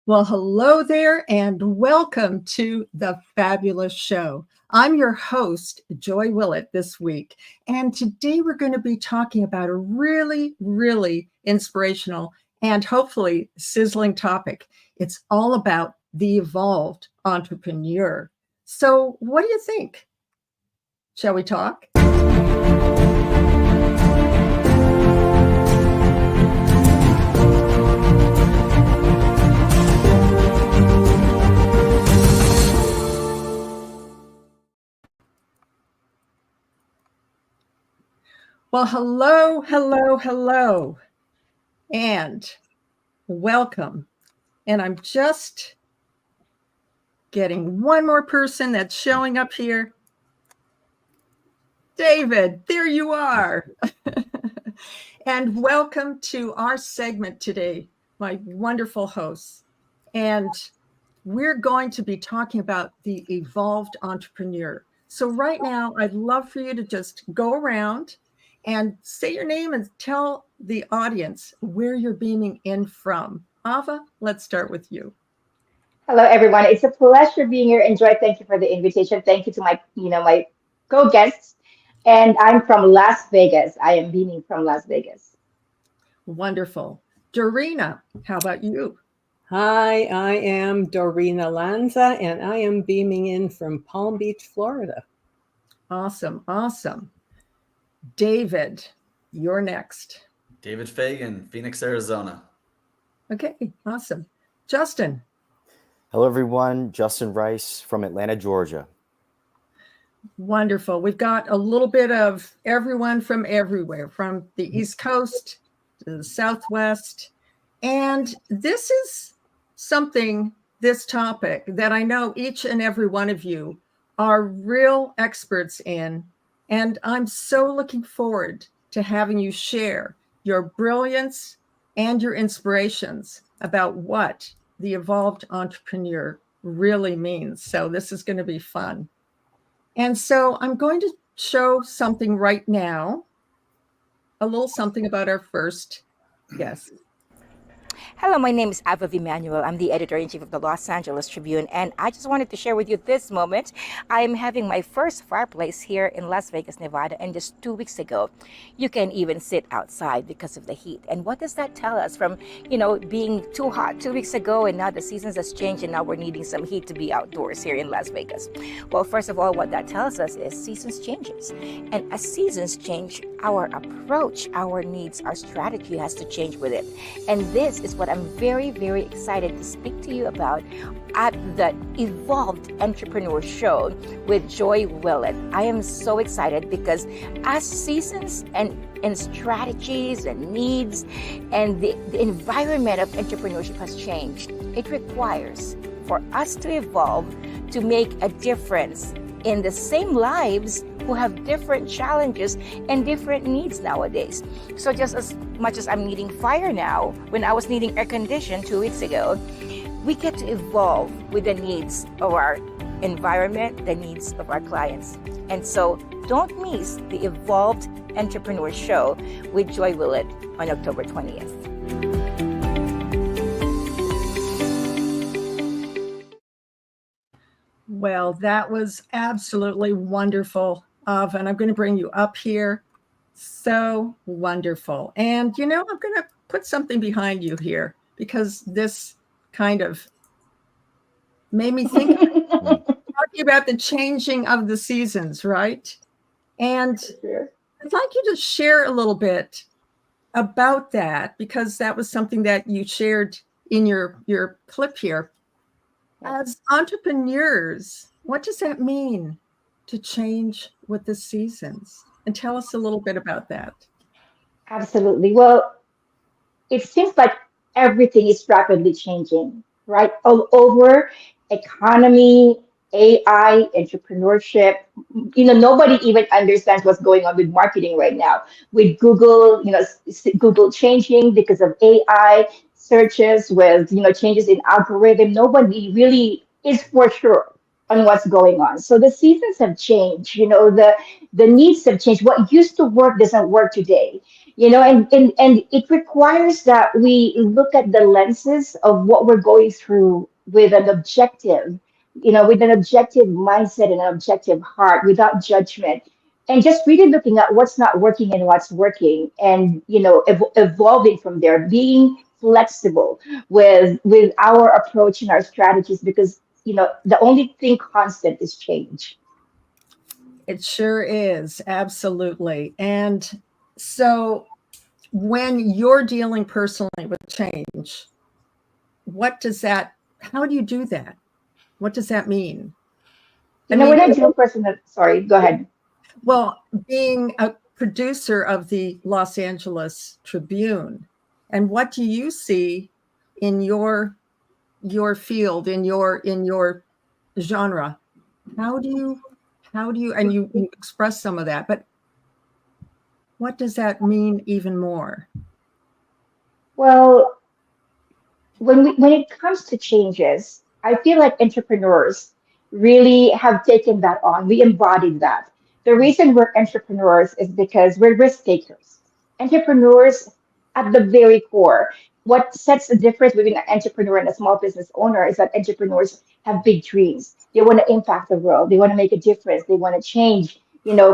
Well, hello there, and welcome to the fabulous show. I'm your host, Joy Willett, this week. And today we're going to be talking about a really inspirational and hopefully sizzling topic. It's all about the evolved entrepreneur. So, what do you think? Shall we talk? Well, hello, and welcome. And I'm just getting one more person that's showing up here. David, there you are. And welcome to our segment today, my wonderful hosts. And we're going to be talking about the evolved entrepreneur. So right now, I'd love for you to just go around and say your name and tell the audience where you're beaming in from. Ava, let's start with you. Hello, everyone. It's a pleasure being here. Enjoy. Thank you for the invitation. Thank you to my co-guests. And I'm from Las Vegas. I am beaming from Las Vegas. Wonderful. Dorina, how about you? Hi, I am Dorina Lanza, and I am beaming in from Palm Beach, Florida. Awesome. David, you're next. David Fagan, Phoenix, Arizona. Okay, awesome. Justin. Hello, everyone. Justin Rice from Atlanta, Georgia. Wonderful. We've got a little bit of everyone from everywhere, from the East Coast to the Southwest. And this is this topic that I know each and every one of you are real experts in. And I'm so looking forward to having you share your brilliance and your inspirations about what the evolved entrepreneur really means. So this is going to be fun. And so I'm going to show something right now, a little something about our first guest. Hello, my name is Ava V. Manuel. I'm the editor-in-chief of the Los Angeles Tribune, and I just wanted to share with you this moment. I am having my first fireplace here in Las Vegas, Nevada, and just 2 weeks ago, you can even sit outside because of the heat. And what does that tell us from, being too hot 2 weeks ago, and now the seasons has changed, and now we're needing some heat to be outdoors here in Las Vegas? Well, first of all, what that tells us is seasons changes. And as seasons change, our approach, our needs, our strategy has to change with it. And this is what I'm very excited to speak to you about at the Evolved Entrepreneur Show with Joy Willett. I am so excited because as seasons and strategies and needs and the environment of entrepreneurship has changed, it requires for us to evolve to make a difference in the same lives who have different challenges and different needs nowadays. So just as much as I'm needing fire now, when I was needing air condition 2 weeks ago, we get to evolve with the needs of our environment, the needs of our clients. And so don't miss the Evolved Entrepreneur Show with Joy Willett on October 20th. Well, that was absolutely wonderful, Ava, and I'm going to bring you up here. So wonderful. And, I'm going to put something behind you here because this kind of made me think talking about the changing of the seasons, right? And I'd like you to share a little bit about that because that was something that you shared in your clip here. As entrepreneurs, what does that mean to change with the seasons? And tell us a little bit about that. Absolutely. Well, it seems like everything is rapidly changing, right? All over economy, AI, entrepreneurship. Nobody even understands what's going on with marketing right now. With Google, Google changing because of AI searches, with changes in algorithm. Nobody really is for sure on what's going on. So the seasons have changed. The needs have changed. What used to work doesn't work today. And it requires that we look at the lenses of what we're going through with an objective, with an objective mindset and an objective heart without judgment. And just really looking at what's not working and what's working, and evolving from there, being flexible with our approach and our strategies, because the only thing constant is change. It sure is. Absolutely. And so when you're dealing personally with change, how do you do that? What does that mean? When I do personal, sorry, go ahead. Well, being a producer of the Los Angeles Tribune, and what do you see in your field, in your genre? How do you, and you express some of that, but what does that mean even more? Well, when it comes to changes, I feel like entrepreneurs really have taken that on. We embodied that. The reason we're entrepreneurs is because we're risk takers. Entrepreneurs, at the very core, what sets the difference between an entrepreneur and a small business owner is that entrepreneurs have big dreams. They want to impact the world. They want to make a difference. They want to change,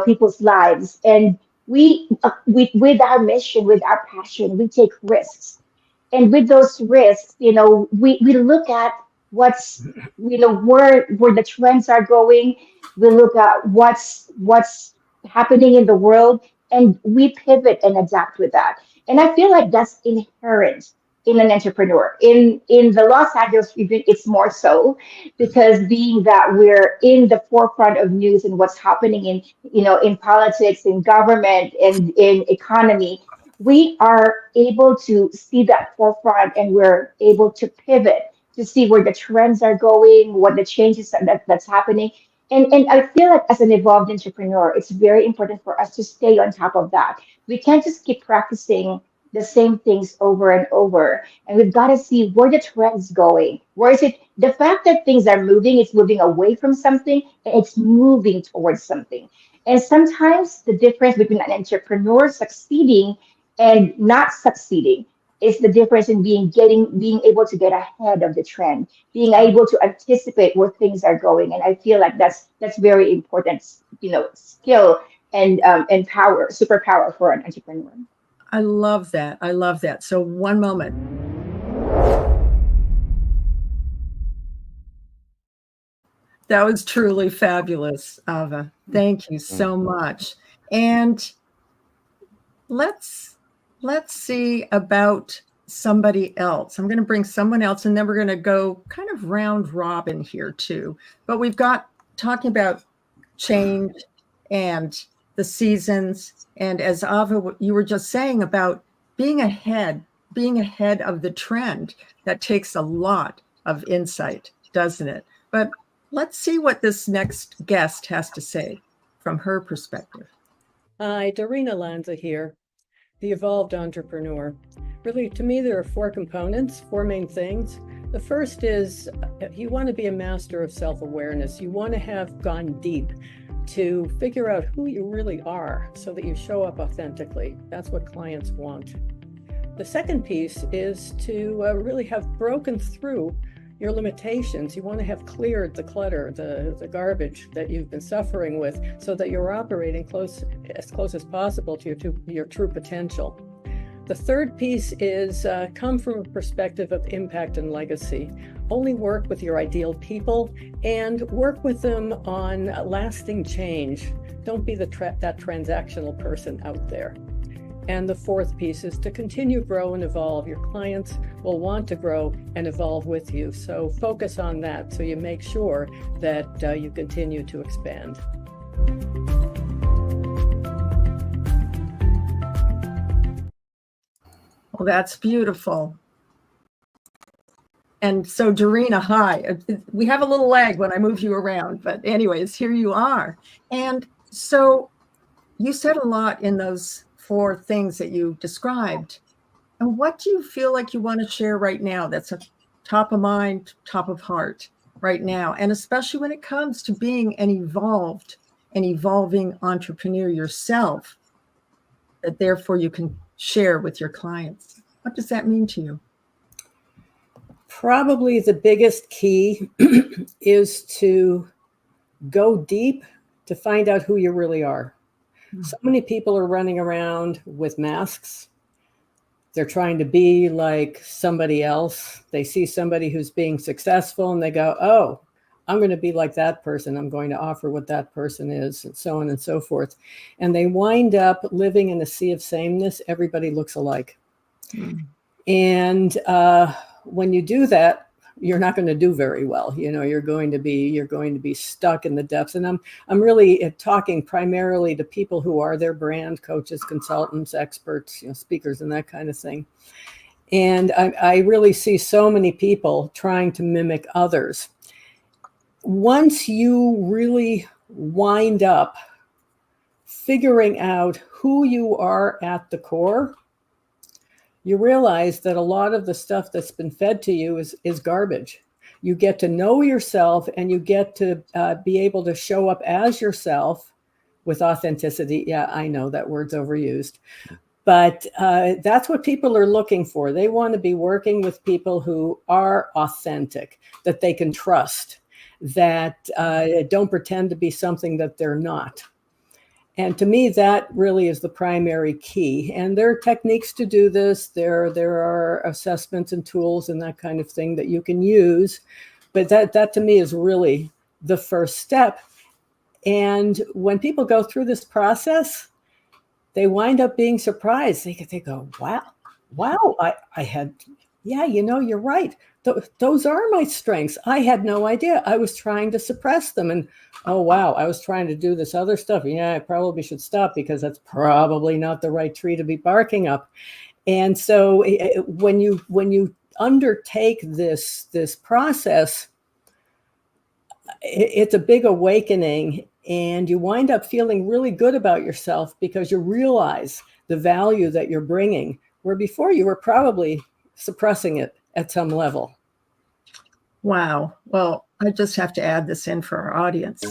people's lives. And with our mission, with our passion, we take risks, and with those risks, we look at what's, where the trends are going. We look at what's happening in the world, and we pivot and adapt with that. And I feel like that's inherent in an entrepreneur. In the Los Angeles region, it's more so, because being that we're in the forefront of news and what's happening in politics, in government, and in economy, we are able to see that forefront, and we're able to pivot to see where the trends are going, what the changes that's happening. And I feel like as an evolved entrepreneur, it's very important for us to stay on top of that. We can't just keep practicing the same things over and over. And we've got to see where the trend's going. Where is it? The fact that things are moving, it's moving away from something and it's moving towards something. And sometimes the difference between an entrepreneur succeeding and not succeeding is the difference in being able to get ahead of the trend, being able to anticipate where things are going. And I feel like that's very important, skill and power, superpower for an entrepreneur. I love that. I love that. So one moment. That was truly fabulous, Ava. Thank you so much. And let's see about somebody else. I'm going to bring someone else, and then we're going to go kind of round robin here too. But we've got talking about change and the seasons. And as Ava, you were just saying about being ahead of the trend, that takes a lot of insight, doesn't it? But let's see what this next guest has to say from her perspective. Hi, Dorina Lanza here, the evolved entrepreneur. Really, to me, there are four components, four main things. The first is you want to be a master of self-awareness. You want to have gone deep to figure out who you really are so that you show up authentically. That's what clients want. The second piece is to really have broken through your limitations. You want to have cleared the clutter, the garbage that you've been suffering with, so that you're operating as close as possible to your true potential. The third piece is come from a perspective of impact and legacy. Only work with your ideal people and work with them on lasting change. Don't be that transactional person out there. And the fourth piece is to continue, grow, and evolve. Your clients will want to grow and evolve with you. So focus on that so you make sure that you continue to expand. Well, that's beautiful. And so, Dorina, hi. We have a little lag when I move you around, but anyways, here you are. And so you said a lot in those four things that you described. And what do you feel like you want to share right now that's a top of mind, top of heart right now? And especially when it comes to being an evolving entrepreneur yourself, that therefore you can share with your clients? What does that mean to you? Probably the biggest key is to go deep to find out who you really are. So many people are running around with masks. They're trying to be like somebody else. They see somebody who's being successful and they go, oh, I'm going to be like that person. I'm going to offer what that person is, and so on and so forth. And they wind up living in a sea of sameness. Everybody looks alike. And when you do that, you're not going to do very well. You know, you're going to be stuck in the depths. And I'm really talking primarily to people who are their brand coaches, consultants, experts, speakers, and that kind of thing. And I really see so many people trying to mimic others. Once you really wind up figuring out who you are at the core, you realize that a lot of the stuff that's been fed to you is garbage. You get to know yourself, and you get to be able to show up as yourself with authenticity. Yeah, I know that word's overused, but that's what people are looking for. They want to be working with people who are authentic, that they can trust, that don't pretend to be something that they're not. And to me, that really is the primary key. And there are techniques to do this. There are assessments and tools and that kind of thing that you can use. But that to me is really the first step. And when people go through this process, they wind up being surprised. They go, wow, I had, yeah, you're right. Those are my strengths. I had no idea. I was trying to suppress them. And oh, wow, I was trying to do this other stuff. Yeah, I probably should stop because that's probably not the right tree to be barking up. And so when you undertake this process, it's a big awakening, and you wind up feeling really good about yourself because you realize the value that you're bringing, where before you were probably suppressing it at some level. Wow. Well, I just have to add this in for our audience.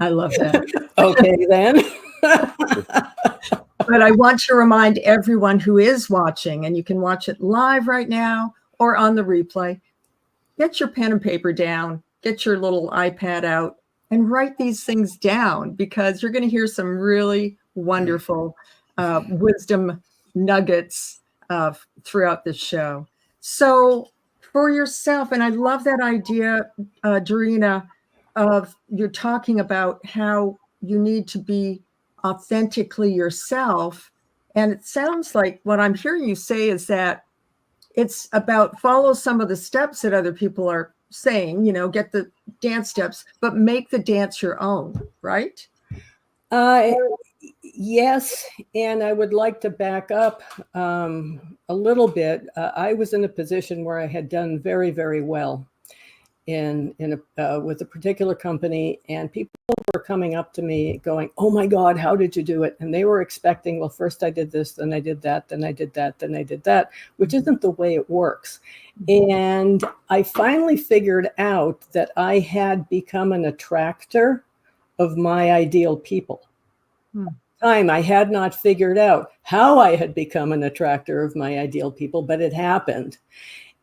I love that. Okay, then. But I want to remind everyone who is watching, and you can watch it live right now or on the replay, get your pen and paper down, get your little iPad out, and write these things down, because you're going to hear some really wonderful wisdom nuggets throughout this show. So for yourself, and I love that idea, Dorina, of you're talking about how you need to be authentically yourself. And it sounds like what I'm hearing you say is that it's about follow some of the steps that other people are saying, get the dance steps, but make the dance your own, right? Yes. And I would like to back up a little bit. I was in a position where I had done very, very well with a particular company, and people were coming up to me going, oh my God, how did you do it? And they were expecting, well, first I did this, then I did that, then I did that, then I did that, which isn't the way it works. And I finally figured out that I had become an attractor of my ideal people. I had not figured out how I had become an attractor of my ideal people, but it happened.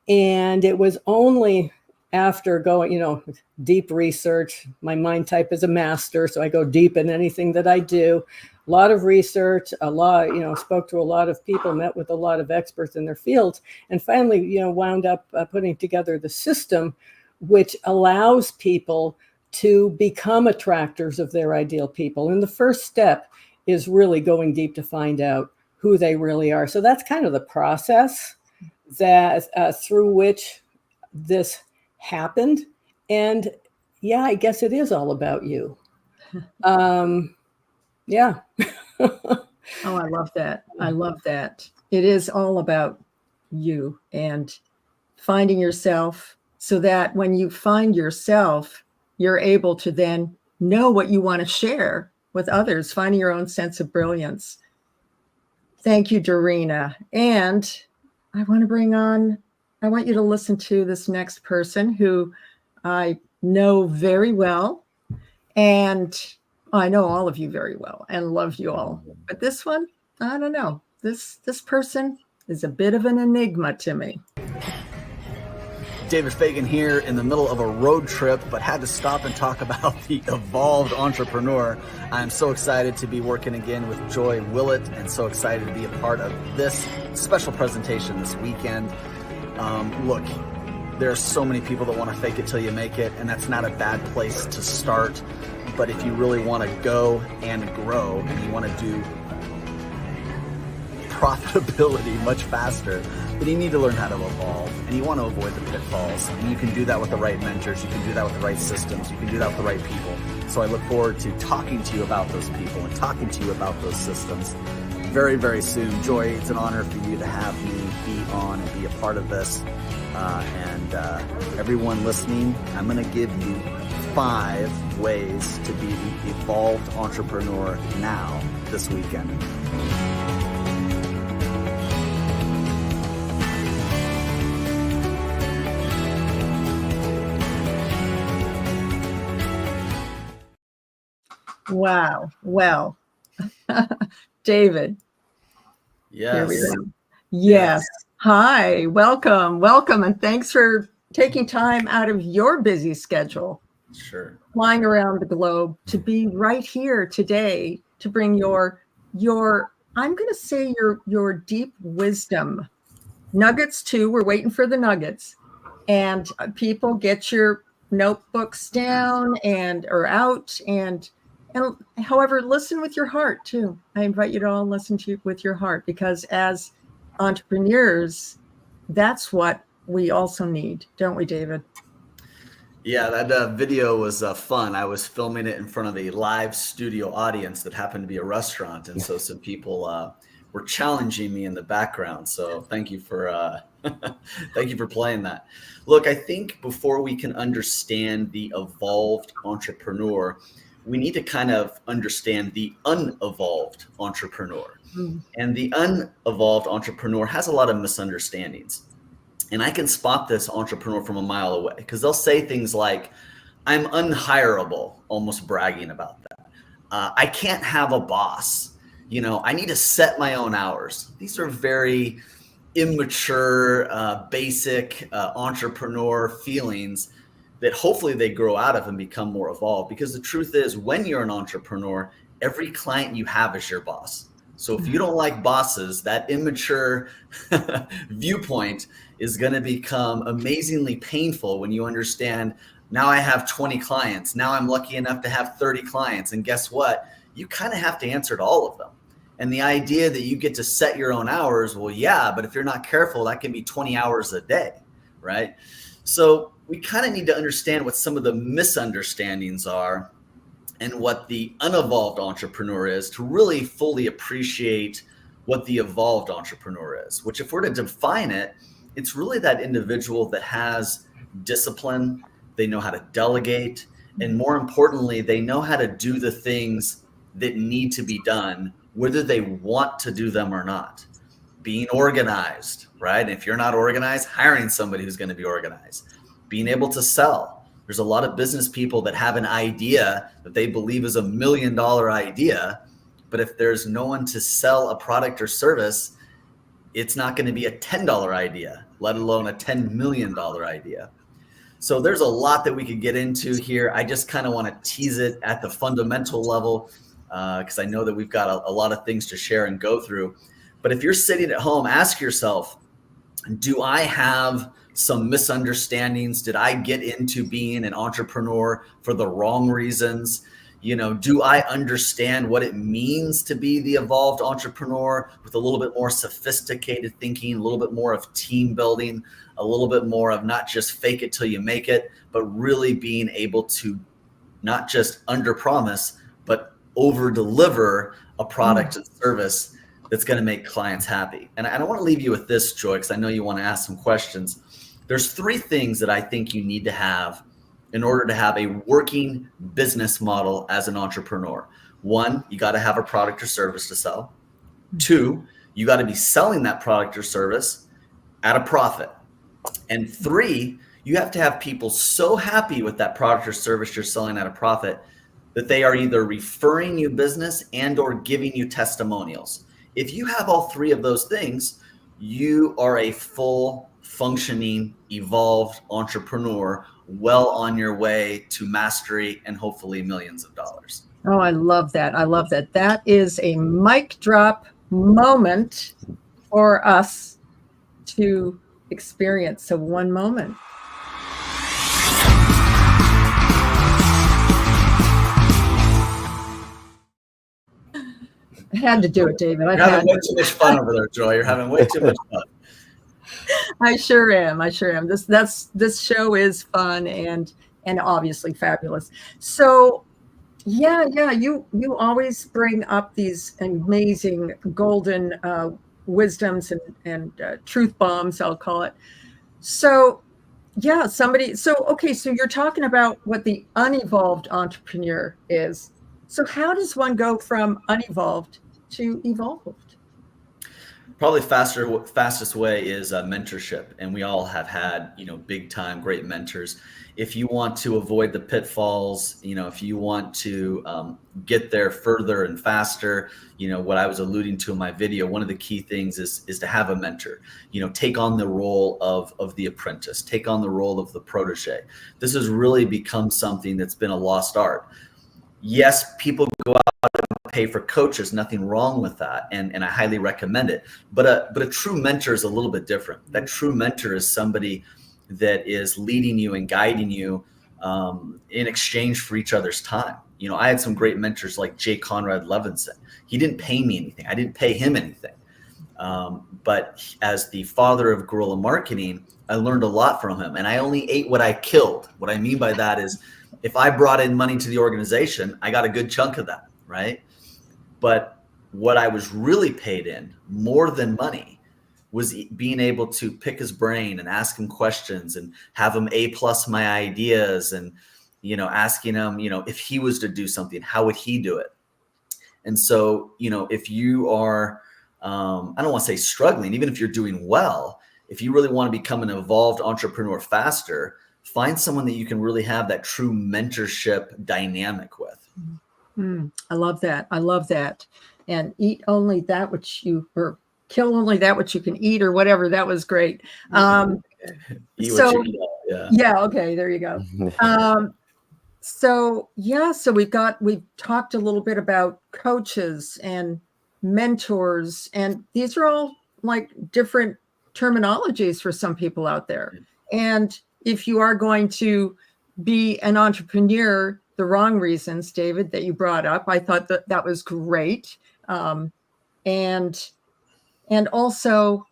And it was only after going, deep research. My mind type is a master, so I go deep in anything that I do. A lot of research, spoke to a lot of people, met with a lot of experts in their fields, and finally, wound up putting together the system which allows people to become attractors of their ideal people. And the first step is really going deep to find out who they really are. So that's kind of the process that through which this happened. And yeah, I guess it is all about you. Yeah. Oh, I love that. I love that. It is all about you and finding yourself, so that when you find yourself, you're able to then know what you want to share with others, finding your own sense of brilliance. Thank you, Dorina. And I want to bring on I want you to listen to this next person who I know very well. And I know all of you very well and love you all. But this one, I don't know. This person is a bit of an enigma to me. David Fagan here in the middle of a road trip, but had to stop and talk about the evolved entrepreneur. I'm so excited to be working again with Joy Willett and so excited to be a part of this special presentation this weekend. Look, there are so many people that want to fake it till you make it, and that's not a bad place to start. But if you really want to go and grow and you want to do profitability much faster, then you need to learn how to evolve and you want to avoid the pitfalls. And you can do that with the right mentors. You can do that with the right systems. You can do that with the right people. So I look forward to talking to you about those people and talking to you about those systems very, very soon. Joy, it's an honor for you to have me be on and be a part of this. And everyone listening, I'm going to give you 5 ways to be the evolved entrepreneur now this weekend. Wow. Well, David. Yes. Here we go. Yes. Hi. Welcome. Welcome. And thanks for taking time out of your busy schedule. Sure. Flying around the globe to be right here today to bring your I'm going to say your deep wisdom nuggets too. We're waiting for the nuggets, and people get your notebooks down or out and however, listen with your heart too. I invite you to all listen to with your heart, because as entrepreneurs, that's what we also need, don't we, David? Yeah, that video was fun. I was filming it in front of a live studio audience that happened to be a restaurant, and so some people were challenging me in the background. So thank you for thank you for playing that. Look, I think before we can understand the evolved entrepreneur, we need to kind of understand the unevolved entrepreneur. And the unevolved entrepreneur has a lot of misunderstandings. And I can spot this entrepreneur from a mile away, because they'll say things like, I'm unhireable, almost bragging about that. I can't have a boss. You know, I need to set my own hours. These are very immature, basic entrepreneur feelings that hopefully they grow out of and become more evolved. Because the truth is, when you're an entrepreneur, every client you have is your boss. So if you don't like bosses, that immature viewpoint is going to become amazingly painful when you understand, now I have 20 clients. Now I'm lucky enough to have 30 clients. And guess what? You kind of have to answer to all of them. And the idea that you get to set your own hours, well, yeah, but if you're not careful, that can be 20 hours a day, right? So we kind of need to understand what some of the misunderstandings are and what the unevolved entrepreneur is to really fully appreciate what the evolved entrepreneur is, which if we're to define it, it's really that individual that has discipline, they know how to delegate, and more importantly, they know how to do the things that need to be done, whether they want to do them or not. Being organized, right? If you're not organized, hiring somebody who's going to be organized. Being able to sell. There's a lot of business people that have an idea that they believe is $1 million idea, but if there's no one to sell a product or service, it's not going to be a $10 idea, let alone a $10 million idea. So there's a lot that we could get into here. I just kind of want to tease it at the fundamental level because I know that we've got a lot of things to share and go through. But if you're sitting at home, ask yourself, do I have some misunderstandings? Did I get into being an entrepreneur for the wrong reasons? You know, do I understand what it means to be the evolved entrepreneur with a little bit more sophisticated thinking, a little bit more of team building, a little bit more of not just fake it till you make it, but really being able to not just under promise, but over deliver a product and service that's going to make clients happy. And I want to leave you with this, Joy, because I know you want to ask some questions. There's 3 things that I think you need to have in order to have a working business model as an entrepreneur. 1, you got to have a product or service to sell. 2, you got to be selling that product or service at a profit. And 3, you have to have people so happy with that product or service you're selling at a profit that they are either referring you business and or giving you testimonials. If you have all 3 of those things, you are a full functioning, evolved entrepreneur, well on your way to mastery and hopefully millions of dollars. Oh, I love that. I love that. That is a mic drop moment for us to experience. So one moment. I had to do it, David. You're having way too much fun over there, Joy. You're having way too much fun. I sure am. I sure am. This show is fun and obviously fabulous. So yeah, you always bring up these amazing golden wisdoms and truth bombs, I'll call it. So yeah, so you're talking about what the unevolved entrepreneur is. So how does one go from unevolved to evolved? Probably fastest way is mentorship. And we all have had, big time, great mentors. If you want to avoid the pitfalls, if you want to get there further and faster, what I was alluding to in my video, one of the key things is to have a mentor, take on the role of the apprentice, take on the role of the protege. This has really become something that's been a lost art. Yes, people go out and pay for coaches, nothing wrong with that. And I highly recommend it. But a true mentor is a little bit different. That true mentor is somebody that is leading you and guiding you in exchange for each other's time. I had some great mentors like Jay Conrad Levinson. He didn't pay me anything. I didn't pay him anything. But as the father of guerrilla marketing, I learned a lot from him. And I only ate what I killed. What I mean by that is, if I brought in money to the organization, I got a good chunk of that, right? But what I was really paid in, more than money, was being able to pick his brain and ask him questions and have him A+ my ideas and, asking him, if he was to do something, how would he do it? And so, if you are, I don't want to say struggling, even if you're doing well, if you really want to become an evolved entrepreneur faster, find someone that you can really have that true mentorship dynamic with. I love that. I love that. And eat only that which or kill only that which you can eat, or whatever. That was great. Eat what you eat. Yeah. Okay. There you go. So we've talked a little bit about coaches and mentors, and these are all like different terminologies for some people out there. And if you are going to be an entrepreneur, the wrong reasons, David, that you brought up, I thought that was great. And also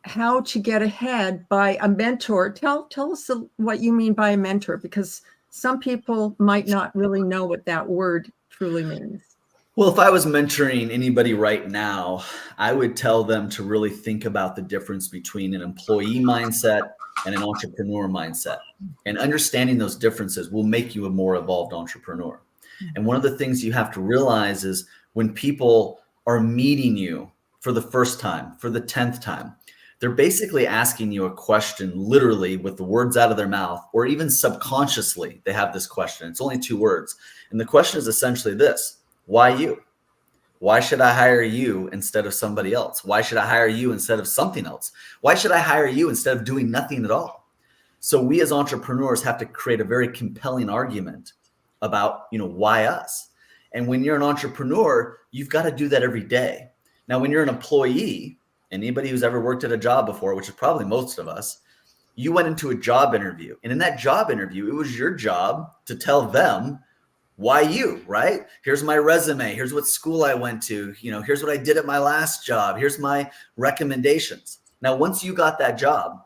how to get ahead by a mentor. Tell us what you mean by a mentor, because some people might not really know what that word truly means. Well, if I was mentoring anybody right now, I would tell them to really think about the difference between an employee mindset and an entrepreneur mindset. And understanding those differences will make you a more evolved entrepreneur. And one of the things you have to realize is when people are meeting you for the first time, for the 10th time, they're basically asking you a question, literally with the words out of their mouth, or even subconsciously, they have this question. It's only 2 words. And the question is essentially this: why you? Why should I hire you instead of somebody else? Why should I hire you instead of something else? Why should I hire you instead of doing nothing at all? So we as entrepreneurs have to create a very compelling argument about, why us? And when you're an entrepreneur, you've got to do that every day. Now, when you're an employee, anybody who's ever worked at a job before, which is probably most of us, you went into a job interview. And in that job interview, it was your job to tell them why you, right? Here's my resume. Here's what school I went to. Here's what I did at my last job. Here's my recommendations. Now, once you got that job,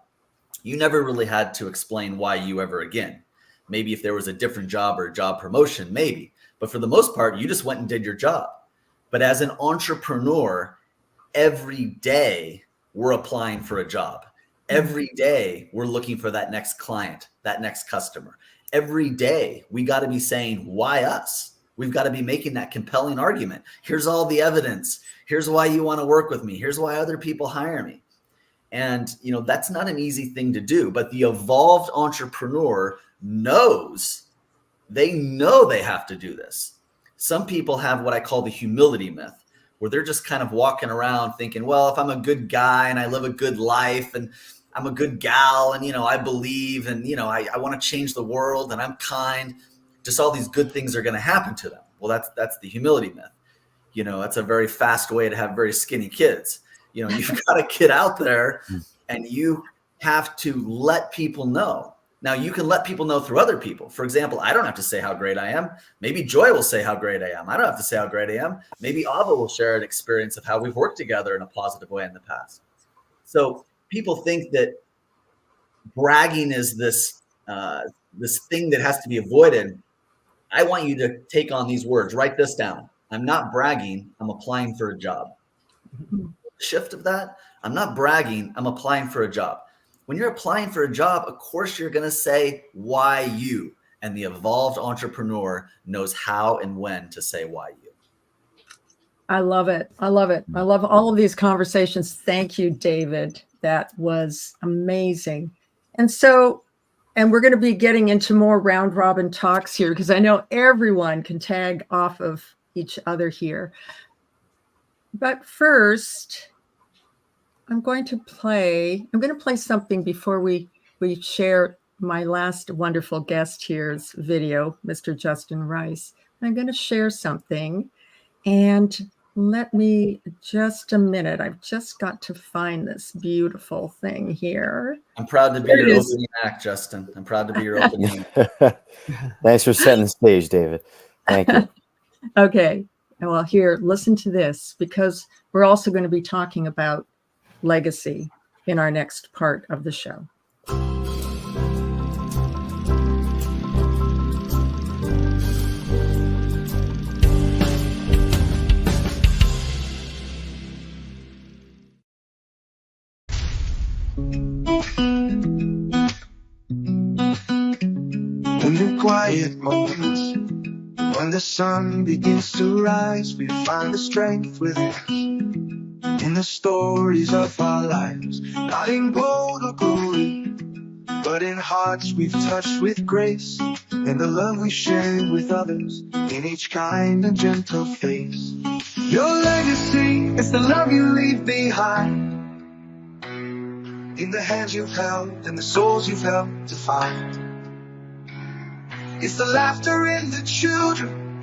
you never really had to explain why you ever again. Maybe if there was a different job or a job promotion, maybe. But for the most part, you just went and did your job. But as an entrepreneur, every day we're applying for a job. Every day we're looking for that next client, that next customer. Every day we got to be saying, why us? We've got to be making that compelling argument. Here's all the evidence. Here's why you want to work with me. Here's why other people hire me. And, that's not an easy thing to do, but the evolved entrepreneur knows they have to do this. Some people have what I call the humility myth, where they're just kind of walking around thinking, well, if I'm a good guy and I live a good life and I'm a good gal and, I believe and, I want to change the world and I'm kind, just all these good things are going to happen to them. Well, that's the humility myth. That's a very fast way to have very skinny kids. You've got a kid out there and you have to let people know. Now, you can let people know through other people. For example, I don't have to say how great I am. Maybe Joy will say how great I am. I don't have to say how great I am. Maybe Ava will share an experience of how we've worked together in a positive way in the past. So people think that bragging is this thing that has to be avoided. I want you to take on these words. Write this down. I'm not bragging. I'm applying for a job. Shift of that. I'm not bragging. I'm applying for a job. When you're applying for a job, of course, you're going to say, why you? And the evolved entrepreneur knows how and when to say why you. I love it. I love it. I love all of these conversations. Thank you, David. That was amazing. And we're going to be getting into more round robin talks here because I know everyone can tag off of each other here. But first, I'm going to play something before we share my last wonderful guest here's video, Mr. Justin Rice. I'm going to share something, and let me just a minute. I've just got to find this beautiful thing here. I'm proud to be your opening act, Justin. I'm proud to be your opening act. Thanks for setting the stage, David. Thank you. Okay. Well, here, listen to this, because we're also going to be talking about legacy in our next part of the show. In the quiet moments, when the sun begins to rise, we find the strength within us. In the stories of our lives, not in gold or glory, but in hearts we've touched with grace, in the love we share with others, in each kind and gentle face. Your legacy is the love you leave behind, in the hands you've held and the souls you've helped to find. It's the laughter in the children,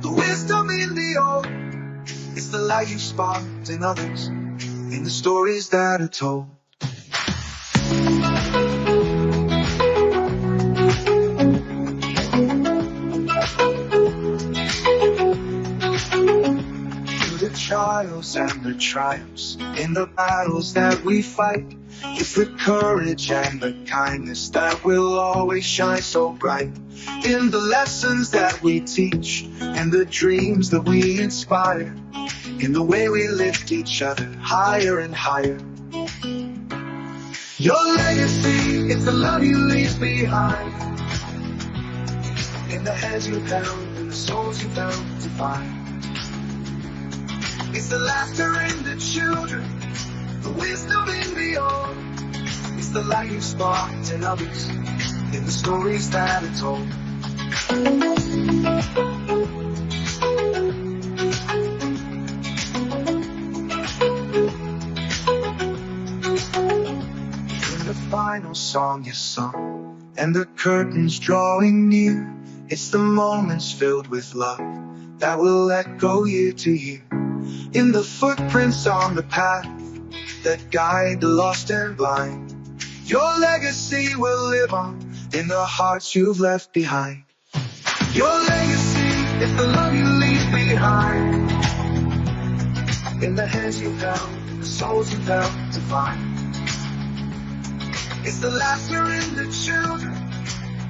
the wisdom in the old. It's the light you sparked in others, in the stories that are told. Through the trials and the triumphs, in the battles that we fight, it's the courage and the kindness that will always shine so bright. In the lessons that we teach and the dreams that we inspire, in the way we lift each other higher and higher. Your legacy is the love you leave behind, in the hands you've held and the souls you've helped to find. It's the laughter in the children, the wisdom in the old. It's the light you sparked in others, in the stories that are told. In the final song you sung, and the curtains drawing near, it's the moments filled with love that will echo year to year. In the footprints on the path that guide the lost and blind, your legacy will live on in the hearts you've left behind. Your legacy is the love you leave behind, in the hands you've held, the souls you've helped to find. It's the laughter in the children,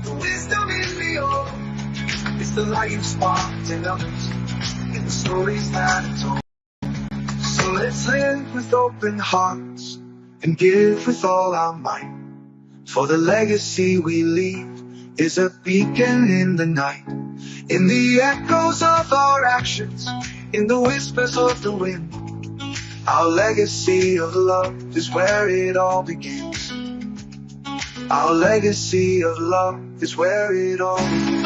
the wisdom in the old. It's the light you've sparked in others, in the stories that are told. So let's live with open hearts and give with all our might, for the legacy we leave is a beacon in the night, in the echoes of our actions, in the whispers of the wind. Our legacy of love is where it all begins. Our legacy of love is where it all begins.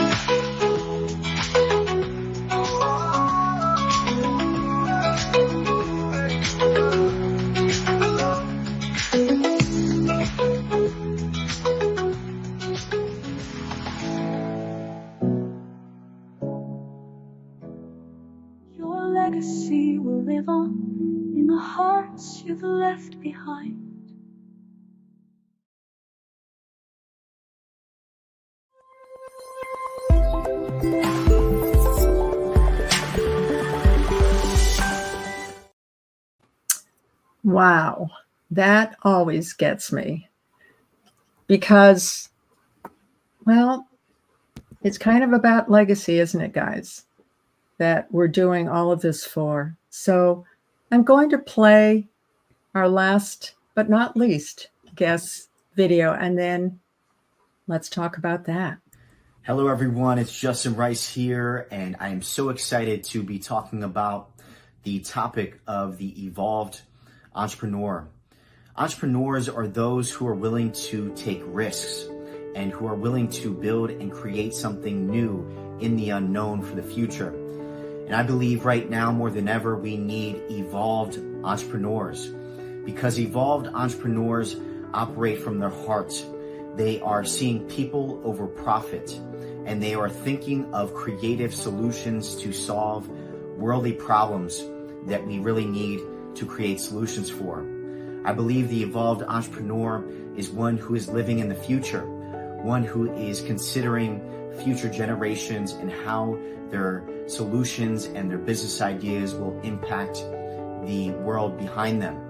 Your legacy will live on in the hearts you've left behind. Wow, that always gets me because, well, it's kind of about legacy, isn't it, guys? That we're doing all of this for. So I'm going to play our last but not least guest video, and then let's talk about that. Hello, everyone. It's Justin Rice here, and I am so excited to be talking about the topic of the evolved entrepreneur. Entrepreneurs are those who are willing to take risks and who are willing to build and create something new in the unknown for the future. And I believe right now more than ever, we need evolved entrepreneurs, because evolved entrepreneurs operate from their hearts. They are seeing people over profit, and they are thinking of creative solutions to solve worldly problems that we really need to create solutions for. I believe the evolved entrepreneur is one who is living in the future, one who is considering future generations and how their solutions and their business ideas will impact the world behind them.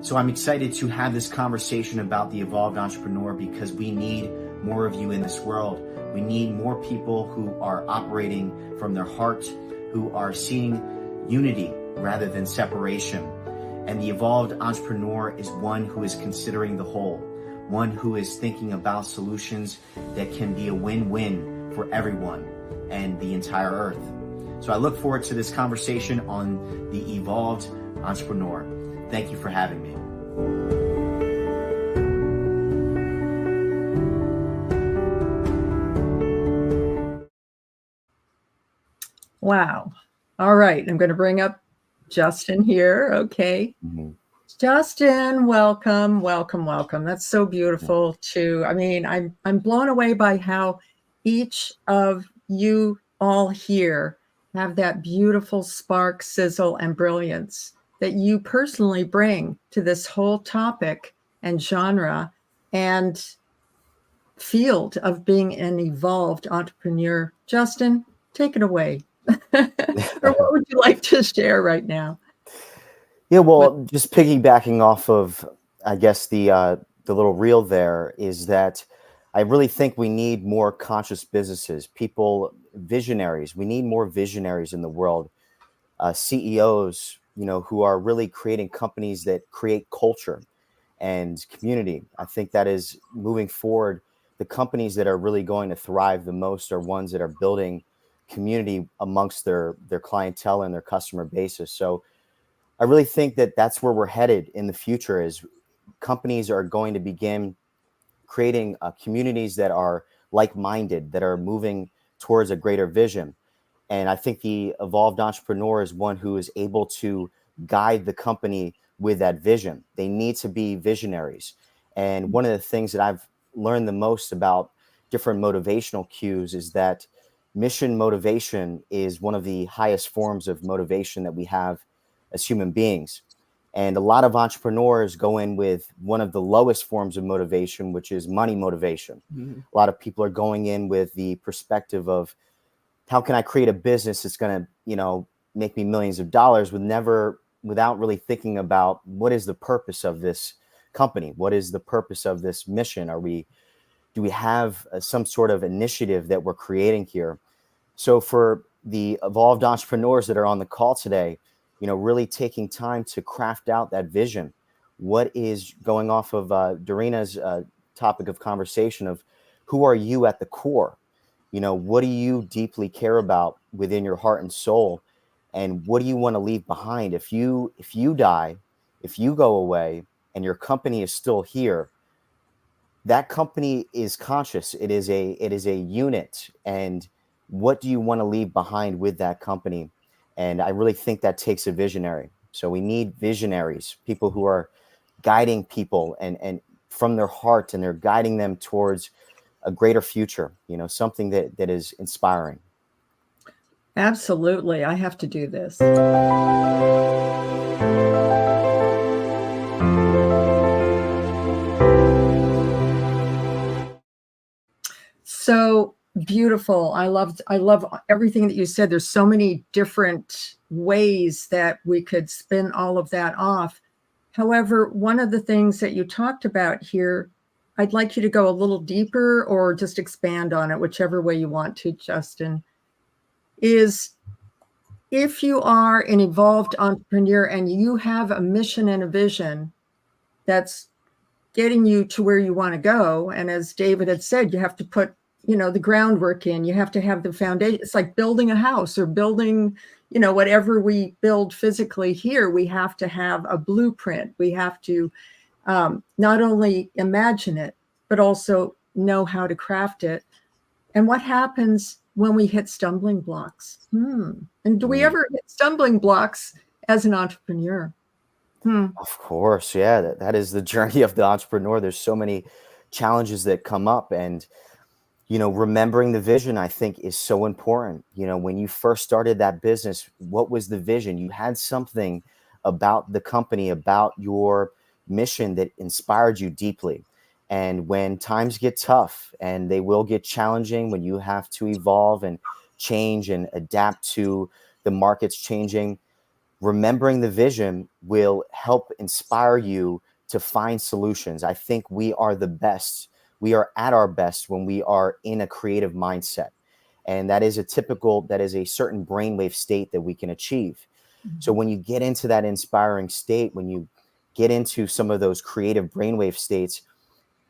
So I'm excited to have this conversation about the evolved entrepreneur, because we need more of you in this world. We need more people who are operating from their heart, who are seeing unity rather than separation. And the evolved entrepreneur is one who is considering the whole, one who is thinking about solutions that can be a win-win for everyone and the entire earth. So I look forward to this conversation on the evolved entrepreneur. Thank you for having me. Wow. All right. I'm going to bring up Justin here. Okay. Mm-hmm. Justin, welcome, welcome, welcome. That's so beautiful too. I mean, I'm blown away by how each of you all here have that beautiful spark, sizzle, and brilliance that you personally bring to this whole topic and genre and field of being an evolved entrepreneur. Justin, take it away. Or what would you like to share right now? Yeah, well, just piggybacking off of, I guess, the little reel there, is that I really think we need more conscious businesses, people, visionaries. We need more visionaries in the world, CEOs, who are really creating companies that create culture and community. I think that is moving forward. The companies that are really going to thrive the most are ones that are building community amongst their clientele and their customer bases. So I really think that that's where we're headed in the future, is companies are going to begin creating communities that are like-minded, that are moving towards a greater vision. And I think the evolved entrepreneur is one who is able to guide the company with that vision. They need to be visionaries. And one of the things that I've learned the most about different motivational cues is that mission motivation is one of the highest forms of motivation that we have as human beings. And a lot of entrepreneurs go in with one of the lowest forms of motivation, which is money motivation. Mm-hmm. A lot of people are going in with the perspective of, how can I create a business that's going to, make me millions of dollars, without really thinking about what is the purpose of this company? What is the purpose of this mission? Do we have some sort of initiative that we're creating here? So for the evolved entrepreneurs that are on the call today, really taking time to craft out that vision. What is going off of Dorina's topic of conversation of who are you at the core? What do you deeply care about within your heart and soul? And what do you want to leave behind? If you die, if you go away and your company is still here, that company is conscious. It is a unit. And what do you want to leave behind with that company? And I really think that takes a visionary. So we need visionaries, people who are guiding people and from their heart, and they're guiding them towards a greater future, something that is inspiring. Absolutely. I have to do this. So beautiful. I love everything that you said. There's so many different ways that we could spin all of that off. However, one of the things that you talked about here, I'd like you to go a little deeper or just expand on it, whichever way you want to, Justin, is if you are an evolved entrepreneur and you have a mission and a vision that's getting you to where you want to go, and as David had said, you have to put the groundwork in, you have to have the foundation. It's like building a house or building whatever we build physically here. We have to have a blueprint. We have to not only imagine it, but also know how to craft it. And what happens when we hit stumbling blocks? And do we ever hit stumbling blocks as an entrepreneur? Of course. Yeah. That is the journey of the entrepreneur. There's so many challenges that come up, and, remembering the vision, I think, is so important. When you first started that business, what was the vision? You had something about the company, about your mission that inspired you deeply. And when times get tough, and they will get challenging, when you have to evolve and change and adapt to the markets changing, remembering the vision will help inspire you to find solutions. I think we are the best. We are at our best when we are in a creative mindset. And that is a certain brainwave state that we can achieve. So when you get into that inspiring state, when you get into some of those creative brainwave states,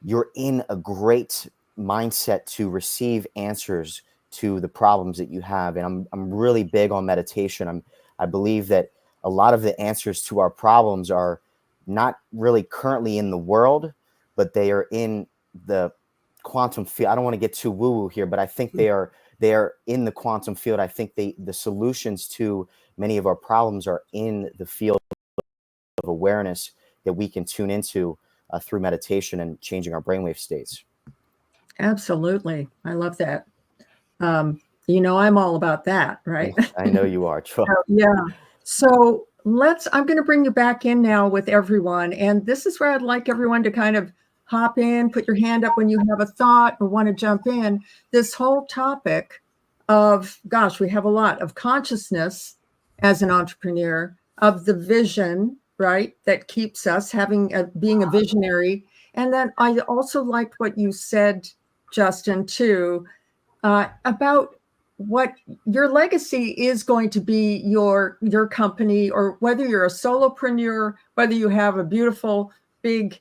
you're in a great mindset to receive answers to the problems that you have. And I'm really big on meditation. I believe that a lot of the answers to our problems are not really currently in the world, but they are in the quantum field. I don't want to get too woo-woo here, but I think they are in the quantum field. I think the solutions to many of our problems are in the field of awareness that we can tune into through meditation and changing our brainwave states. Absolutely. I love that. I'm all about that, right? I know you are. Yeah. So I'm going to bring you back in now with everyone. And this is where I'd like everyone to kind of hop in, put your hand up when you have a thought or want to jump in. This whole topic of, we have a lot of consciousness as an entrepreneur, of the vision, right, that keeps us being a visionary. And then I also liked what you said, Justin, too, about what your legacy is going to be, your company, or whether you're a solopreneur, whether you have a beautiful big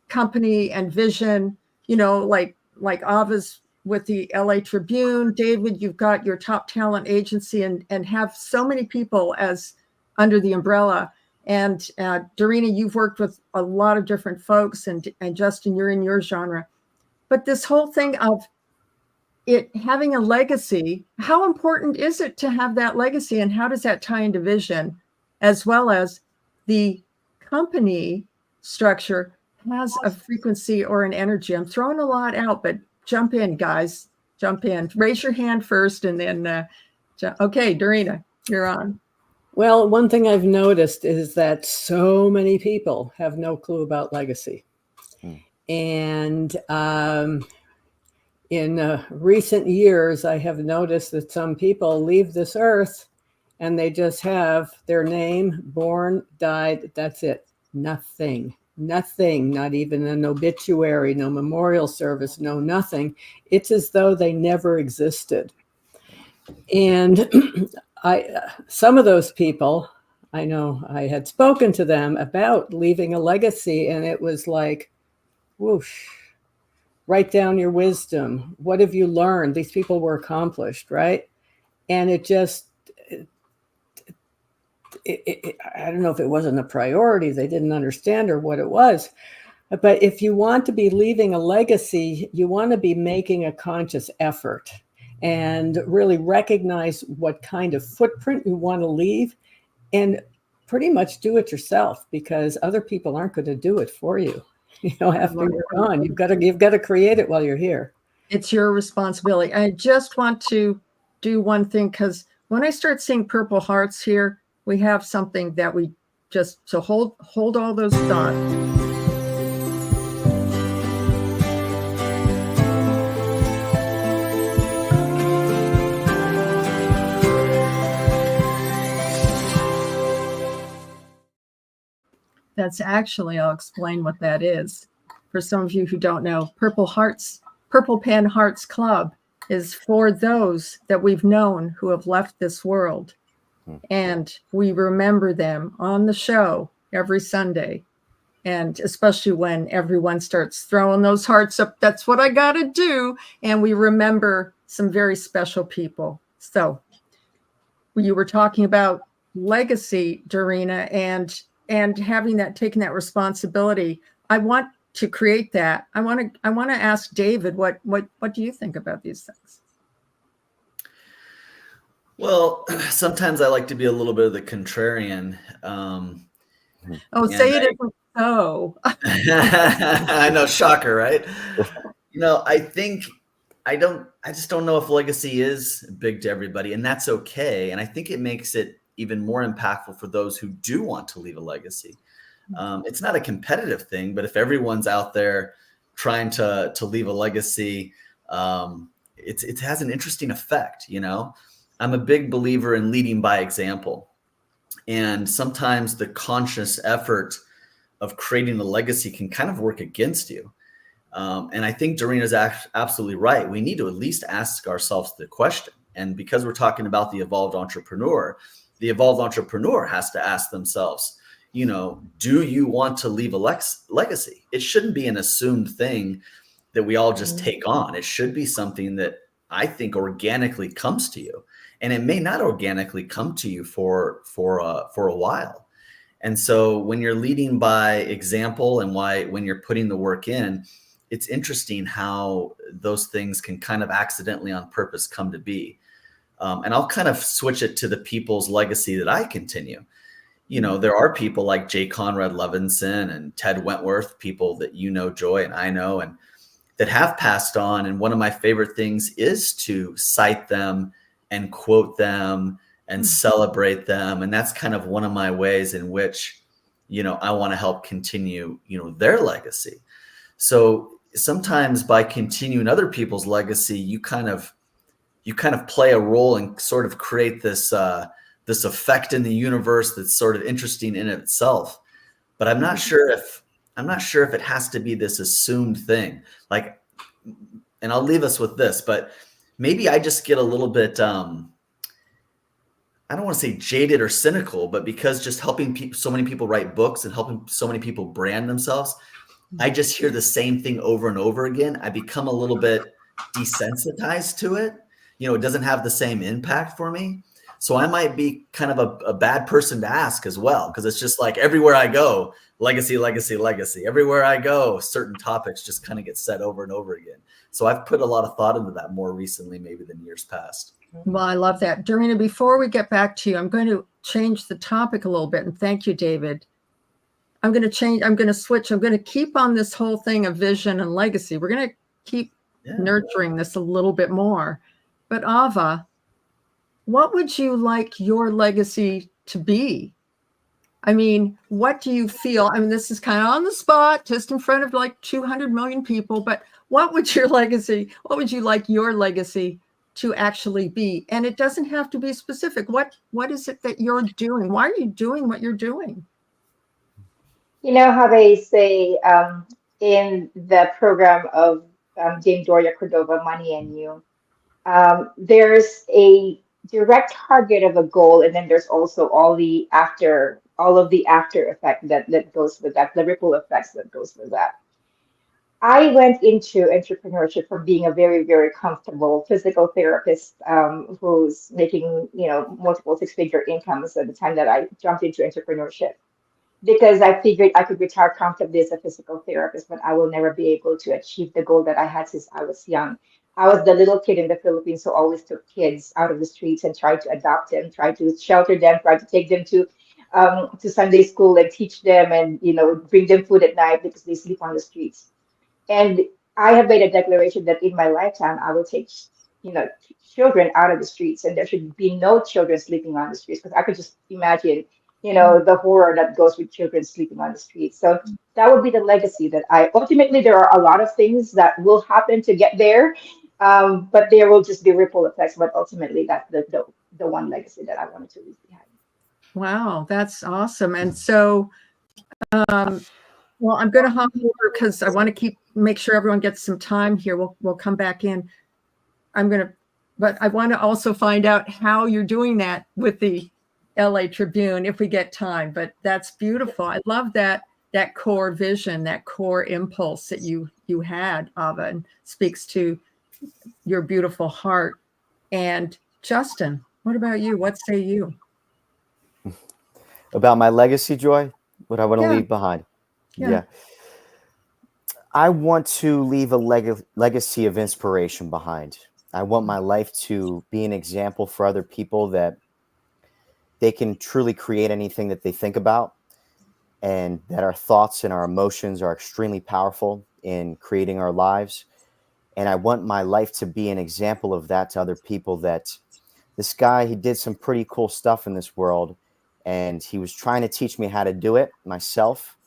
company and vision, like Ava's with the LA Tribune. David, you've got your top talent agency and have so many people as under the umbrella. And Dorina, you've worked with a lot of different folks, and Justin, you're in your genre. But this whole thing of it having a legacy, how important is it to have that legacy, and how does that tie into vision, as well as the company structure has a frequency or an energy? I'm throwing a lot out, but jump in, guys. Jump in. Raise your hand first, and then, okay, Dorina, you're on. Well, one thing I've noticed is that so many people have no clue about legacy. And in recent years, I have noticed that some people leave this earth and they just have their name, born, died, that's it. Nothing, not even an obituary, no memorial service, no nothing. It's as though they never existed. And some of those people, I know I had spoken to them about leaving a legacy, and it was like, whoosh, write down your wisdom. What have you learned? These people were accomplished, right? And it just, I don't know if it wasn't a priority, they didn't understand or what it was. But if you want to be leaving a legacy, you want to be making a conscious effort and really recognize what kind of footprint you want to leave, and pretty much do it yourself, because other people aren't going to do it for you. After you're gone, you've got to create it while you're here. It's your responsibility. I just want to do one thing, because when I start seeing purple hearts here, we have something that we just, so hold all those thoughts. That's actually, I'll explain what that is. For some of you who don't know, Purple Pen Hearts Club is for those that we've known who have left this world. And we remember them on the show every Sunday. And especially when everyone starts throwing those hearts up, that's what I got to do. And we remember some very special people. So you were talking about legacy, Dorina, and having that, taking that responsibility. I want to create that. I want to ask David, what do you think about these things? Well, sometimes I like to be a little bit of the contrarian. Say it isn't so. I know, shocker, right? I think I just don't know if legacy is big to everybody, and that's okay. And I think it makes it even more impactful for those who do want to leave a legacy. It's not a competitive thing, but if everyone's out there trying to leave a legacy, it has an interesting effect. I'm a big believer in leading by example. And sometimes the conscious effort of creating a legacy can kind of work against you. And I think Dorina's absolutely right. We need to at least ask ourselves the question. And because we're talking about the evolved entrepreneur has to ask themselves, do you want to leave a legacy? It shouldn't be an assumed thing that we all just take on. It should be something that I think organically comes to you. And it may not organically come to you for a while. And so when you're leading by example and when you're putting the work in, it's interesting how those things can kind of accidentally on purpose come to be. And I'll kind of switch it to the people's legacy that I continue. There are people like J. Conrad Levinson and Ted Wentworth, people that Joy, and I know, and that have passed on. And one of my favorite things is to cite them and quote them and celebrate them. And that's kind of one of my ways in which, I want to help continue, their legacy. So sometimes by continuing other people's legacy, you kind of play a role and sort of create this effect in the universe that's sort of interesting in itself. But I'm not sure if it has to be this assumed thing. And I'll leave us with this, but maybe I just get a little bit, I don't want to say jaded or cynical, but because just helping so many people write books and helping so many people brand themselves, I just hear the same thing over and over again. I become a little bit desensitized to it. It doesn't have the same impact for me. So I might be kind of a bad person to ask as well, because it's just like everywhere I go, legacy, legacy, legacy. Everywhere I go, certain topics just kind of get said over and over again. So I've put a lot of thought into that more recently, maybe than years past. Well, I love that. Dorina, before we get back to you, I'm going to change the topic a little bit. And thank you, David. I'm going to switch. I'm going to keep on this whole thing of vision and legacy. We're going to keep nurturing this a little bit more. But Ava, what would you like your legacy to be? I mean, what do you feel? I mean, this is kind of on the spot, just in front of like 200 million people, but what would you like your legacy to actually be? And it doesn't have to be specific. What is it that you're doing? Why are you doing what you're doing? You know how they say in the program of Dame Doria Cordova, Money and You, there's a direct target of a goal, and then there's also all of the after effect that goes with that, the ripple effects that goes with that. I went into entrepreneurship from being a very, very comfortable physical therapist who's making, multiple six-figure incomes at the time that I jumped into entrepreneurship because I figured I could retire comfortably as a physical therapist, but I will never be able to achieve the goal that I had since I was young. I was the little kid in the Philippines who always took kids out of the streets and tried to adopt them, tried to shelter them, tried to take them to Sunday school and teach them and bring them food at night because they sleep on the streets. And I have made a declaration that in my lifetime, I will take, children out of the streets, and there should be no children sleeping on the streets because I could just imagine, the horror that goes with children sleeping on the streets. So that would be the legacy that I ultimately. There are a lot of things that will happen to get there, but there will just be ripple effects. But ultimately, that's the one legacy that I wanted to leave behind. Wow, that's awesome. And so, well, I'm going to hop over because I want to make sure everyone gets some time here. We'll come back in. But I want to also find out how you're doing that with the LA Tribune if we get time. But that's beautiful. I love that core vision, that core impulse that you had, Ava, and speaks to your beautiful heart. And Justin, what about you? What say you? About my legacy, Joy? What I want to leave behind? Yeah. I want to leave a legacy of inspiration behind. I want my life to be an example for other people that they can truly create anything that they think about, and that our thoughts and our emotions are extremely powerful in creating our lives. And I want my life to be an example of that to other people, that this guy, he did some pretty cool stuff in this world, and he was trying to teach me how to do it myself,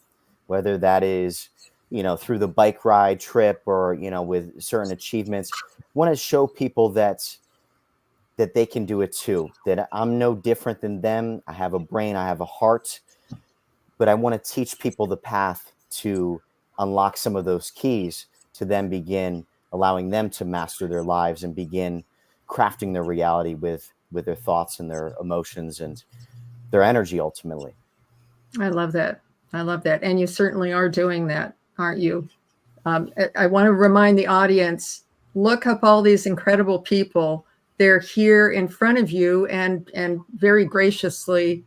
whether that is, through the bike ride trip or, with certain achievements. I want to show people that they can do it too, that I'm no different than them. I have a brain, I have a heart, but I want to teach people the path to unlock some of those keys to then begin allowing them to master their lives and begin crafting their reality with their thoughts and their emotions and their energy ultimately. I love that. I love that. And you certainly are doing that, aren't you? I want to remind the audience, look up all these incredible people. They're here in front of you and very graciously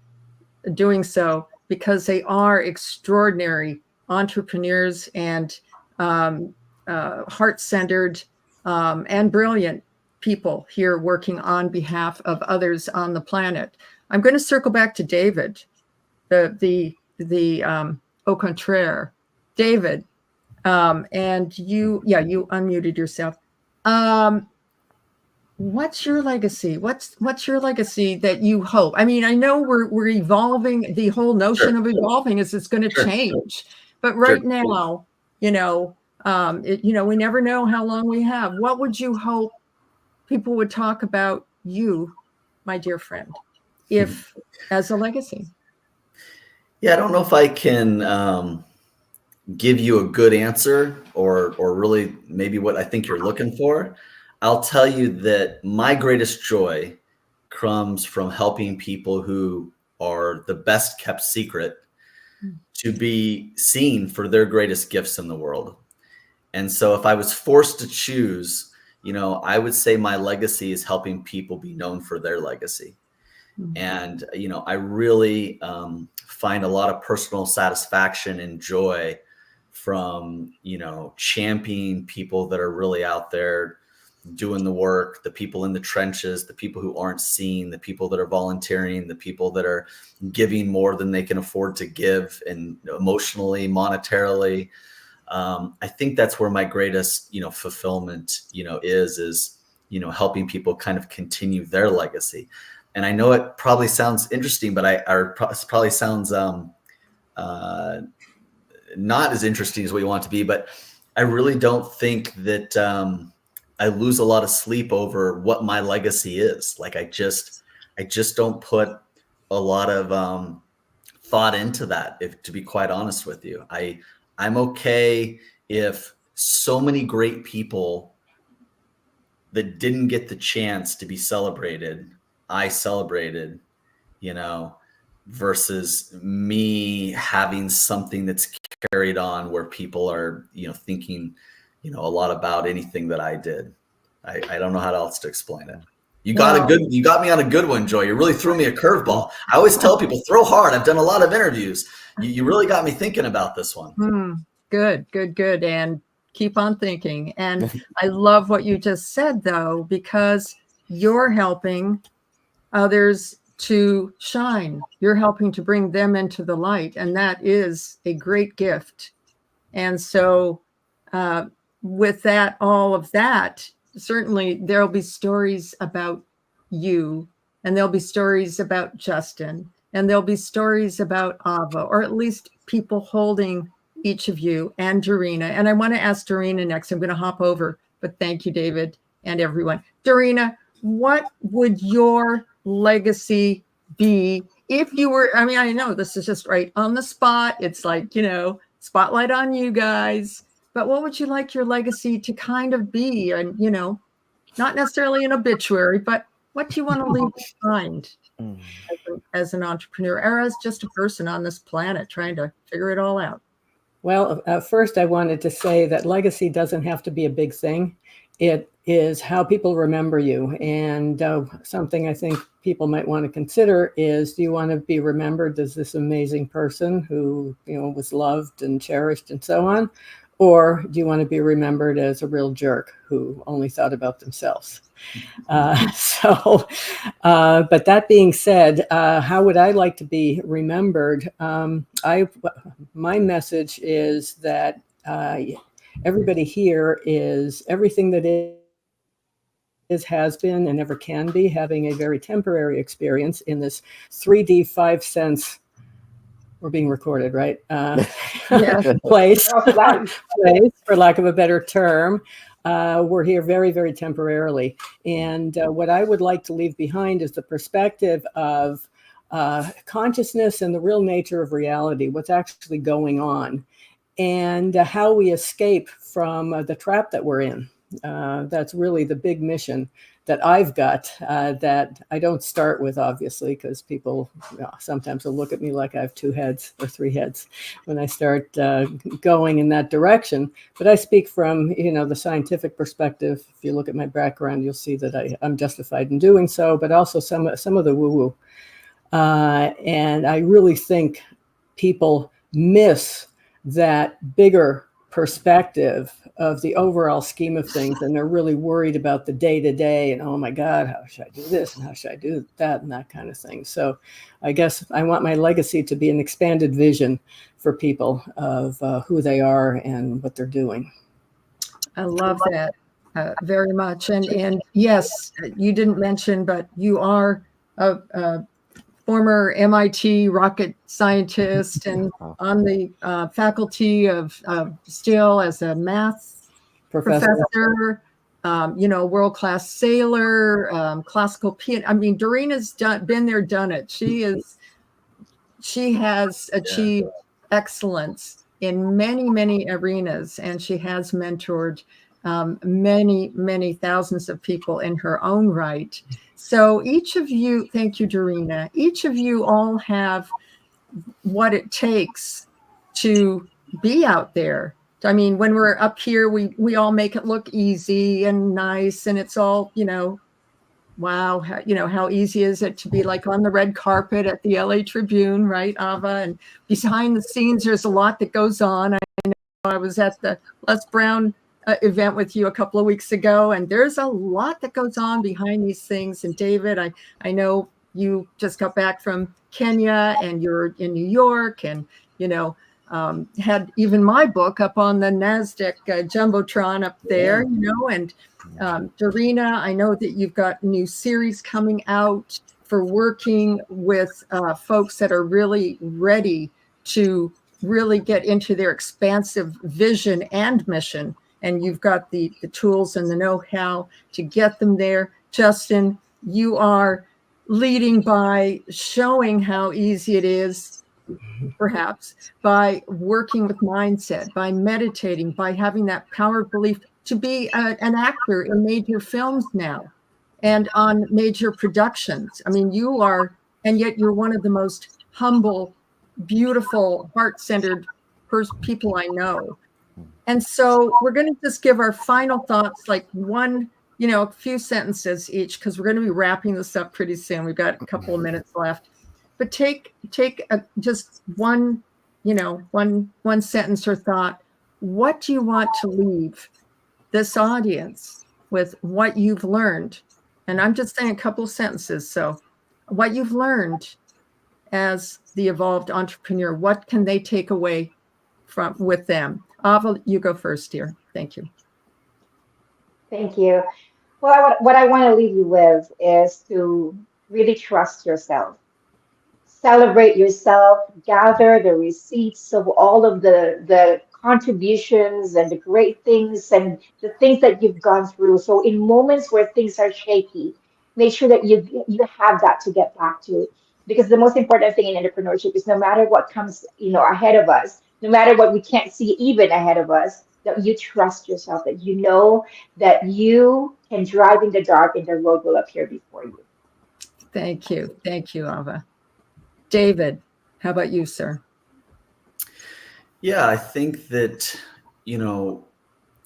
doing so because they are extraordinary entrepreneurs and heart-centered and brilliant people here working on behalf of others on the planet. I'm going to circle back to David, the au contraire. David, and you unmuted yourself. What's your legacy? What's your legacy that you hope? I mean, I know we're evolving. The whole notion of evolving is it's going to change, but right now, we never know how long we have. What would you hope people would talk about you, my dear friend, if as a legacy? Yeah, I don't know if I can give you a good answer or really maybe what I think you're looking for. I'll tell you that my greatest joy comes from helping people who are the best kept secret to be seen for their greatest gifts in the world. And so if I was forced to choose, I would say my legacy is helping people be known for their legacy. And, I really find a lot of personal satisfaction and joy from, championing people that are really out there doing the work, the people in the trenches, the people who aren't seen, the people that are volunteering, the people that are giving more than they can afford to give, and emotionally, monetarily. I think that's where my greatest, fulfillment, is helping people kind of continue their legacy. And I know it probably sounds interesting, but it probably sounds not as interesting as what you want it to be. But I really don't think that I lose a lot of sleep over what my legacy is. Like I just don't put a lot of thought into that. If to be quite honest with you, I'm okay if so many great people that didn't get the chance to be celebrated, I celebrated, versus me having something that's carried on where people are, thinking, a lot about anything that I did. I don't know how else to explain it. You got me on a good one, Joy. You really threw me a curveball. I always tell people, throw hard. I've done a lot of interviews. You really got me thinking about this one. Good. And keep on thinking. And I love what you just said, though, because you're helping others to shine. You're helping to bring them into the light. And that is a great gift. And so with that, all of that, certainly there'll be stories about you, and there'll be stories about Justin, and there'll be stories about Ava, or at least people holding each of you, and Dorina. And I want to ask Dorina next. I'm going to hop over, but thank you, David, and everyone. Dorina, what would your legacy be if you were, I know this is just right on the spot. It's like, spotlight on you guys. But what would you like your legacy to kind of be? And, not necessarily an obituary, but what do you want to leave behind as an entrepreneur, or as just a person on this planet trying to figure it all out? Well, first I wanted to say that legacy doesn't have to be a big thing. It is how people remember you. And something I think people might want to consider is, do you want to be remembered as this amazing person who, was loved and cherished and so on? Or do you want to be remembered as a real jerk who only thought about themselves? But that being said, how would I like to be remembered? My message is that everybody here is everything that is, has been, and ever can be, having a very temporary experience in this 3D 5 sense. We're being recorded, right? Place, for lack of a better term. We're here very, very temporarily. And what I would like to leave behind is the perspective of consciousness and the real nature of reality, what's actually going on, and how we escape from the trap that we're in. That's really the big mission that I've got, that I don't start with, obviously, because people sometimes will look at me like I have 2 heads or 3 heads when I start going in that direction. But I speak from, the scientific perspective. If you look at my background, you'll see that I'm justified in doing so, but also some of the woo-woo. And I really think people miss that bigger perspective of the overall scheme of things, and they're really worried about the day-to-day and, oh my God, how should I do this and how should I do that and that kind of thing. So I guess I want my legacy to be an expanded vision for people of who they are and what they're doing. I love that very much. And yes, you didn't mention, but you are a former MIT rocket scientist and on the faculty of still as a math professor, world-class sailor, classical piano. Dorina's been there, done it. She has achieved excellence in many, many arenas, and she has mentored many, many thousands of people in her own right. So each of you, thank you, Dorina, each of you all have what it takes to be out there. When we're up here, we all make it look easy and nice, and it's all, wow, how easy is it to be like on the red carpet at the LA Tribune, right, Ava? And behind the scenes, there's a lot that goes on. I know I was at the Les Brown event with you a couple of weeks ago, and there's a lot that goes on behind these things. And David, I know you just got back from Kenya and you're in New York, and had even my book up on the NASDAQ Jumbotron up there, and Dorina, I know that you've got a new series coming out for working with folks that are really ready to really get into their expansive vision and mission. And you've got the tools and the know-how to get them there. Justin, you are leading by showing how easy it is, perhaps, by working with mindset, by meditating, by having that power of belief to be an actor in major films now and on major productions. You are, and yet you're one of the most humble, beautiful, heart-centered people I know. And so we're going to just give our final thoughts, like one, a few sentences each, because we're going to be wrapping this up pretty soon. We've got a couple of minutes left. But take just one, one sentence or thought. What do you want to leave this audience with, what you've learned? And I'm just saying a couple of sentences. So what you've learned as the evolved entrepreneur, what can they take away with them? Ava, you go first here. Thank you. Thank you. Well, what I want to leave you with is to really trust yourself. Celebrate yourself, gather the receipts of all of the contributions and the great things and the things that you've gone through. So in moments where things are shaky, make sure that you have that to get back to. Because the most important thing in entrepreneurship is no matter what comes, ahead of us, no matter what we can't see even ahead of us, that you trust yourself, that you know that you can drive in the dark and the road will appear before you. Thank you. Thank you, Ava. David, how about you, sir? Yeah, I think that,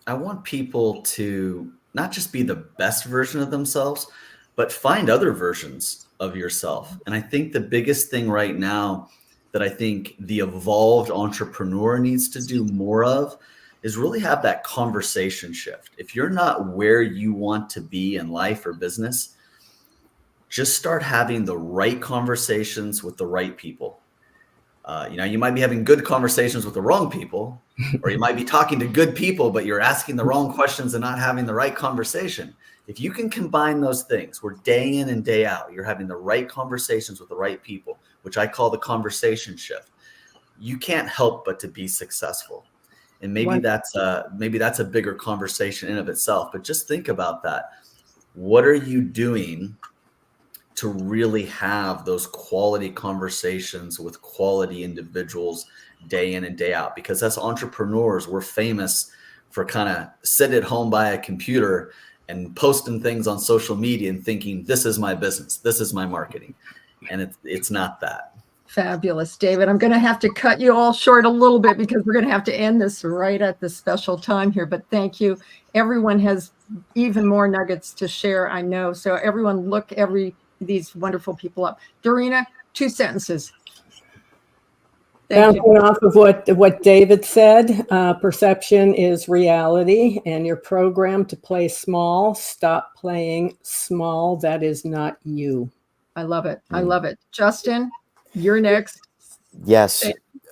I want people to not just be the best version of themselves, but find other versions of yourself. And I think the biggest thing right now that I think the evolved entrepreneur needs to do more of is really have that conversation shift. If you're not where you want to be in life or business, just start having the right conversations with the right people. You might be having good conversations with the wrong people, or you might be talking to good people, but you're asking the wrong questions and not having the right conversation. If you can combine those things, where day in and day out, you're having the right conversations with the right people, which I call the conversation shift, you can't help but to be successful. And maybe that's a bigger conversation in of itself, but just think about that. What are you doing to really have those quality conversations with quality individuals day in and day out? Because as entrepreneurs, we're famous for kind of sitting at home by a computer and posting things on social media and thinking, this is my business, this is my marketing. And it's not that. Fabulous. David, I'm going to have to cut you all short a little bit because we're going to have to end this right at the special time here. But thank you. Everyone has even more nuggets to share, I know. So everyone look these wonderful people up. Dorina, 2 sentences. Bouncing off of what David said, perception is reality, and you're programmed to play small. Stop playing small. That is not you. I love it. I love it. Justin, you're next. Yes.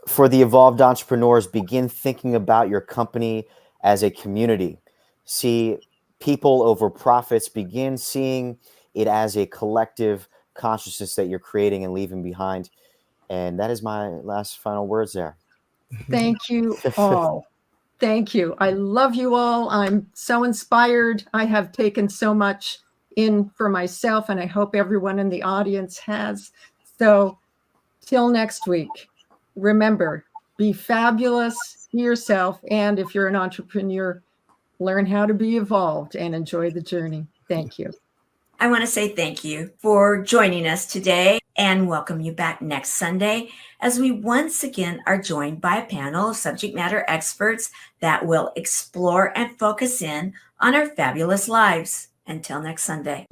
For the evolved entrepreneurs, begin thinking about your company as a community. See people over profits. Begin seeing it as a collective consciousness that you're creating and leaving behind. And that is my last final words there. Thank you all. Thank you. I love you all. I'm so inspired. I have taken so much in for myself, and I hope everyone in the audience has. So till next week, remember, be fabulous, be yourself. And if you're an entrepreneur, learn how to be evolved and enjoy the journey. Thank you. I want to say thank you for joining us today and welcome you back next Sunday as we once again are joined by a panel of subject matter experts that will explore and focus in on our fabulous lives. Until next Sunday.